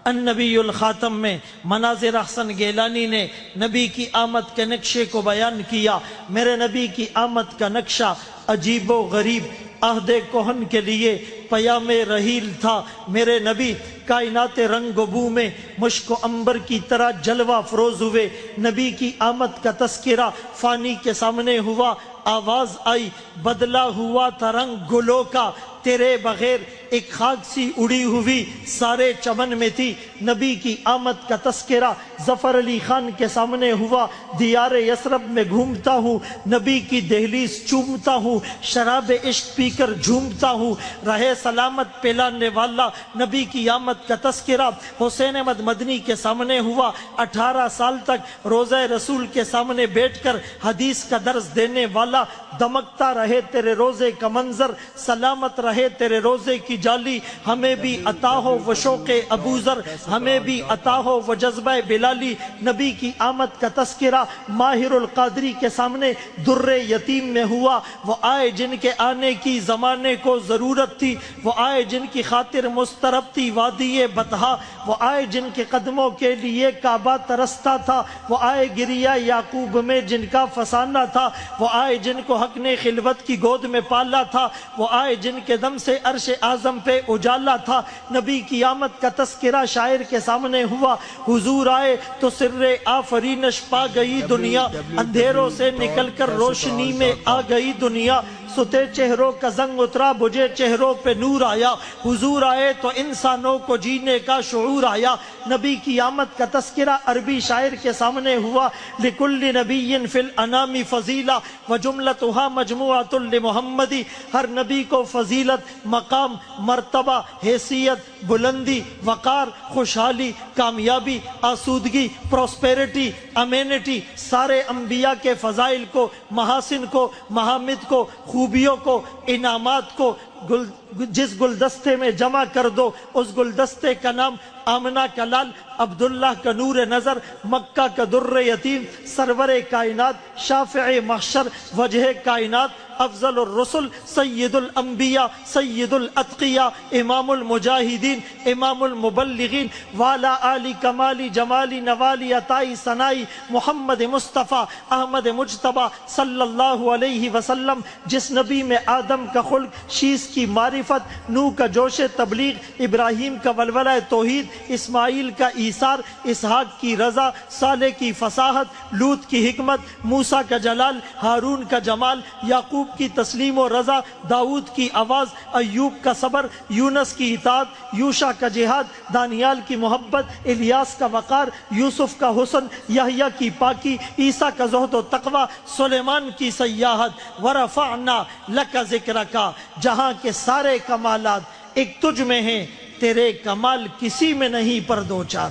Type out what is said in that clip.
النبی الخاتم میں مناظر احسن گیلانی نے نبی کی آمد کے نقشے کو بیان کیا۔ میرے نبی کی آمد کا نقشہ عجیب و غریب عہد کہن کے لیے پیام رحیل تھا۔ میرے نبی کائنات رنگ و بو میں مشک و عنبر کی طرح جلوہ افروز ہوئے۔ نبی کی آمد کا تذکرہ فانی کے سامنے ہوا، آواز آئی، بدلا ہوا تھا رنگ گلوں کا، تیرے بغیر ایک خاک سی اڑی ہوئی سارے چمن میں تھی۔ نبی کی آمد کا تذکرہ ظفر علی خان کے سامنے ہوا، دیار یثرب میں گھومتا ہوں، نبی کی دہلیز چومتا ہوں، شراب عشق پی کر جھومتا ہوں، رہے سلامت پلانے والا۔ نبی کی آمد کا تذکرہ حسین احمد مدنی کے سامنے ہوا، 18 سال تک روضہ رسول کے سامنے بیٹھ کر حدیث کا درس دینے والا۔ دمکتا رہے تیرے روزے کا منظر، سلامت رہے تیرے روزے کی جالی، ہمیں بھی عطا ہو وہ شوق ابوذر، ہمیں بھی عطا ہو وہ جذبہ بلالی۔ نبی کی آمد کا تذکرہ ماہر القادری کے سامنے در یتیم میں ہوا، وہ آئے جن کے آنے کی زمانے کو ضرورت تھی، وہ آئے جن کی خاطر مسترب تھی وادی بطحا، وہ آئے جن کے قدموں کے لیے کعبہ ترستا تھا، وہ آئے گریہ یعقوب میں جن کا فسانہ تھا، وہ آئے جن کو حق نے خلوت کی گود میں پالا تھا، وہ آئے جن کے دم سے عرش اعظم پہ اجالا تھا۔ نبی کی آمد کا تذکرہ شاعر کے سامنے ہوا، حضور آئے تو سر آفرینش پا گئی دنیا، اندھیروں سے نکل کر روشنی میں آ گئی دنیا، ستے چہروں کا زنگ اترا بجھے چہروں پہ نور آیا، حضور آئے تو انسانوں کو جینے کا شعور آیا۔ نبی کی آمد کا تذکرہ عربی شاعر کے سامنے ہوا، لکل نبی فی الانام فضیلہ وجملتها مجموعۃ لمحمدی، ہر نبی کو فضیلت، مقام، مرتبہ، حیثیت، بلندی، وقار، خوشحالی، کامیابی، آسودگی، پروسپیرٹی، امینٹی، سارے انبیاء کے فضائل کو، محاسن کو، محامد کو، خوبیوں کو، انعامات کو جس گلدستے میں جمع کر دو، اس گلدستے کا نام آمنہ کا لال، عبداللہ کا نور نظر، مکہ کا در یتیم، سرور کائنات، شافع محشر، وجہ کائنات، افضل الرسل، سید الانبیاء، سید الاتقیاء، امام المجاہدین، امام المبلغین، والا آلی کمالی جمالی نوالی عطائی ثنائی، محمد مصطفیٰ احمد مجتبیٰ صلی اللہ علیہ وسلم، جس نبی میں آدم کا خلق، شیس کی معرفت، نوح کا جوش تبلیغ، ابراہیم کا ولولہ توحید، اسماعیل کا ایثار، اسحاق کی رضا، صالح کی فصاحت، لوط کی حکمت، موسیٰ کا جلال، ہارون کا جمال، یعقوب کی تسلیم و رضا، داؤد کی آواز، ایوب کا صبر، یونس کی اطاعت، یوشع کا جہاد، دانیال کی محبت، الیاس کا وقار، یوسف کا حسن، یحییٰ کی پاکی، عیسیٰ کا زہد و تقوی، سلیمان کی سیاحت، ورفعنا لک ذکرک، جہاں کے سارے کمالات ایک تجھ میں ہیں، تیرے کمال کسی میں نہیں پر دو چار۔